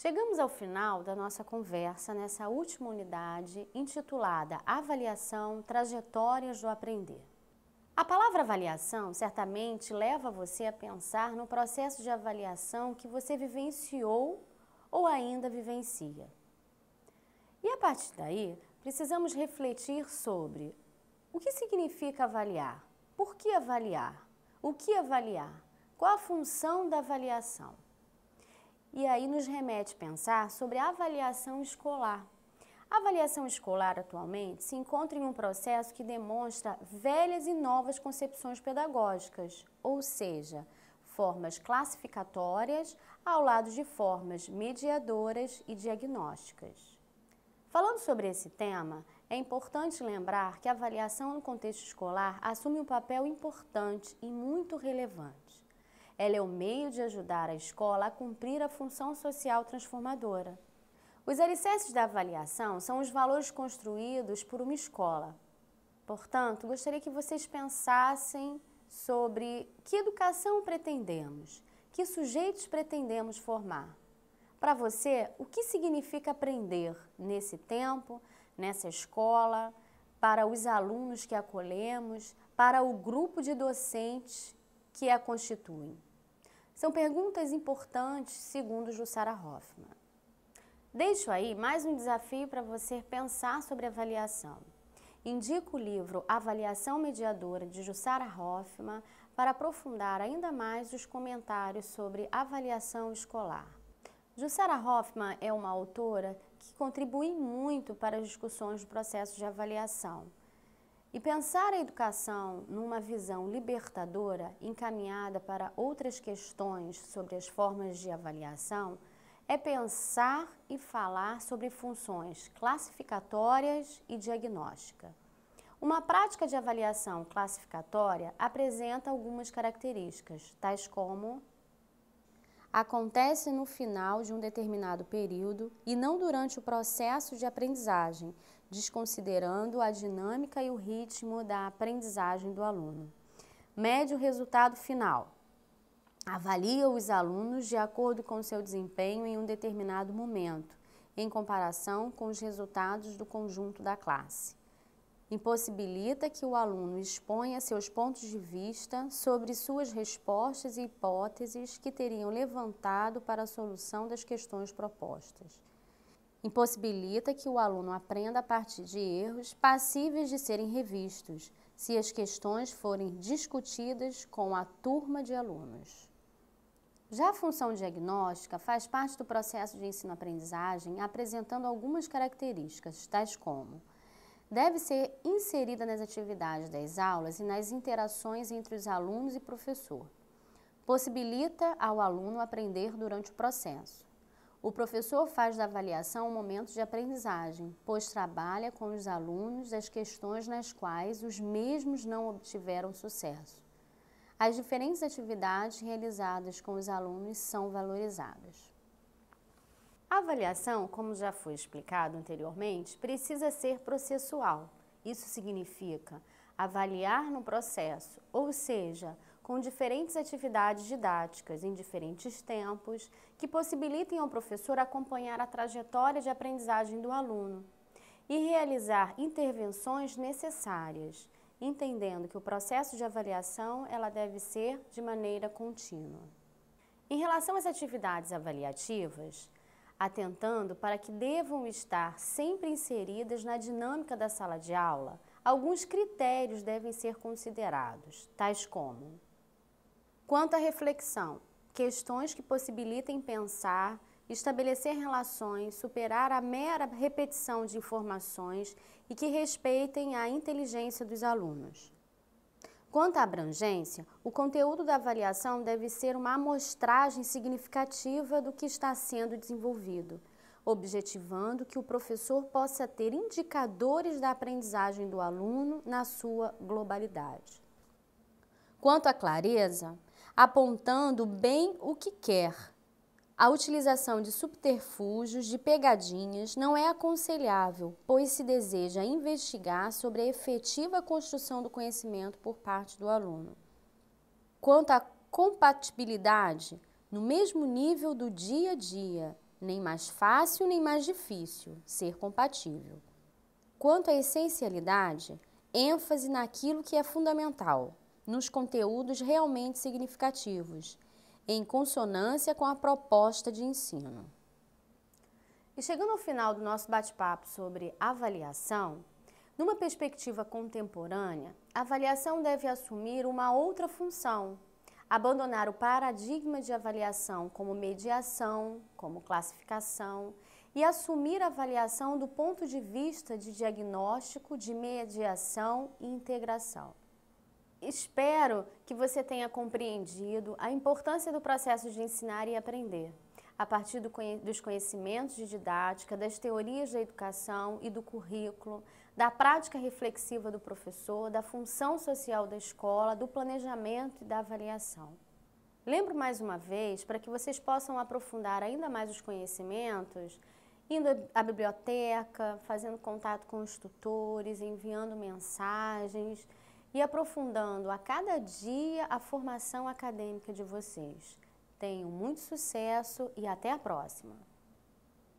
Chegamos ao final da nossa conversa nessa última unidade intitulada Avaliação, Trajetórias do Aprender. A palavra avaliação certamente leva você a pensar no processo de avaliação que você vivenciou ou ainda vivencia. E a partir daí, precisamos refletir sobre o que significa avaliar, por que avaliar, o que avaliar, qual a função da avaliação. E aí nos remete a pensar sobre a avaliação escolar. A avaliação escolar atualmente se encontra em um processo que demonstra velhas e novas concepções pedagógicas, ou seja, formas classificatórias ao lado de formas mediadoras e diagnósticas. Falando sobre esse tema, é importante lembrar que a avaliação no contexto escolar assume um papel importante e muito relevante. Ela é o meio de ajudar a escola a cumprir a função social transformadora. Os alicerces da avaliação são os valores construídos por uma escola. Portanto, gostaria que vocês pensassem sobre que educação pretendemos, que sujeitos pretendemos formar. Para você, o que significa aprender nesse tempo, nessa escola, para os alunos que acolhemos, para o grupo de docentes que a constituem? São perguntas importantes, segundo Jussara Hoffmann. Deixo aí mais um desafio para você pensar sobre avaliação. Indico o livro Avaliação Mediadora, de Jussara Hoffmann, para aprofundar ainda mais os comentários sobre avaliação escolar. Jussara Hoffmann é uma autora que contribui muito para as discussões do processo de avaliação. E pensar a educação numa visão libertadora, encaminhada para outras questões sobre as formas de avaliação, é pensar e falar sobre funções classificatórias e diagnóstica. Uma prática de avaliação classificatória apresenta algumas características, tais como: acontece no final de um determinado período e não durante o processo de aprendizagem, desconsiderando a dinâmica e o ritmo da aprendizagem do aluno. Mede o resultado final. Avalia os alunos de acordo com seu desempenho em um determinado momento, em comparação com os resultados do conjunto da classe. Impossibilita que o aluno exponha seus pontos de vista sobre suas respostas e hipóteses que teriam levantado para a solução das questões propostas. Impossibilita que o aluno aprenda a partir de erros passíveis de serem revistos, se as questões forem discutidas com a turma de alunos. Já a função diagnóstica faz parte do processo de ensino-aprendizagem, apresentando algumas características, tais como: deve ser inserida nas atividades das aulas e nas interações entre os alunos e professor. Possibilita ao aluno aprender durante o processo. O professor faz da avaliação um momento de aprendizagem, pois trabalha com os alunos as questões nas quais os mesmos não obtiveram sucesso. As diferentes atividades realizadas com os alunos são valorizadas. A avaliação, como já foi explicado anteriormente, precisa ser processual. Isso significa avaliar no processo, ou seja, com diferentes atividades didáticas em diferentes tempos que possibilitem ao professor acompanhar a trajetória de aprendizagem do aluno e realizar intervenções necessárias, entendendo que o processo de avaliação ela deve ser de maneira contínua. Em relação às atividades avaliativas, atentando para que devam estar sempre inseridas na dinâmica da sala de aula, alguns critérios devem ser considerados, tais como: quanto à reflexão, questões que possibilitem pensar, estabelecer relações, superar a mera repetição de informações e que respeitem a inteligência dos alunos. Quanto à abrangência, o conteúdo da avaliação deve ser uma amostragem significativa do que está sendo desenvolvido, objetivando que o professor possa ter indicadores da aprendizagem do aluno na sua globalidade. Quanto à clareza, apontando bem o que quer. A utilização de subterfúgios, de pegadinhas, não é aconselhável, pois se deseja investigar sobre a efetiva construção do conhecimento por parte do aluno. Quanto à compatibilidade, no mesmo nível do dia a dia, nem mais fácil nem mais difícil, ser compatível. Quanto à essencialidade, ênfase naquilo que é fundamental, nos conteúdos realmente significativos, em consonância com a proposta de ensino. E chegando ao final do nosso bate-papo sobre avaliação, numa perspectiva contemporânea, a avaliação deve assumir uma outra função, abandonar o paradigma de avaliação como mediação, como classificação, e assumir a avaliação do ponto de vista de diagnóstico, de mediação e integração. Espero que você tenha compreendido a importância do processo de ensinar e aprender, a partir dos conhecimentos de didática, das teorias da educação e do currículo, da prática reflexiva do professor, da função social da escola, do planejamento e da avaliação. Lembro mais uma vez, para que vocês possam aprofundar ainda mais os conhecimentos, indo à biblioteca, fazendo contato com os tutores, enviando mensagens e aprofundando a cada dia a formação acadêmica de vocês. Tenham muito sucesso e até a próxima!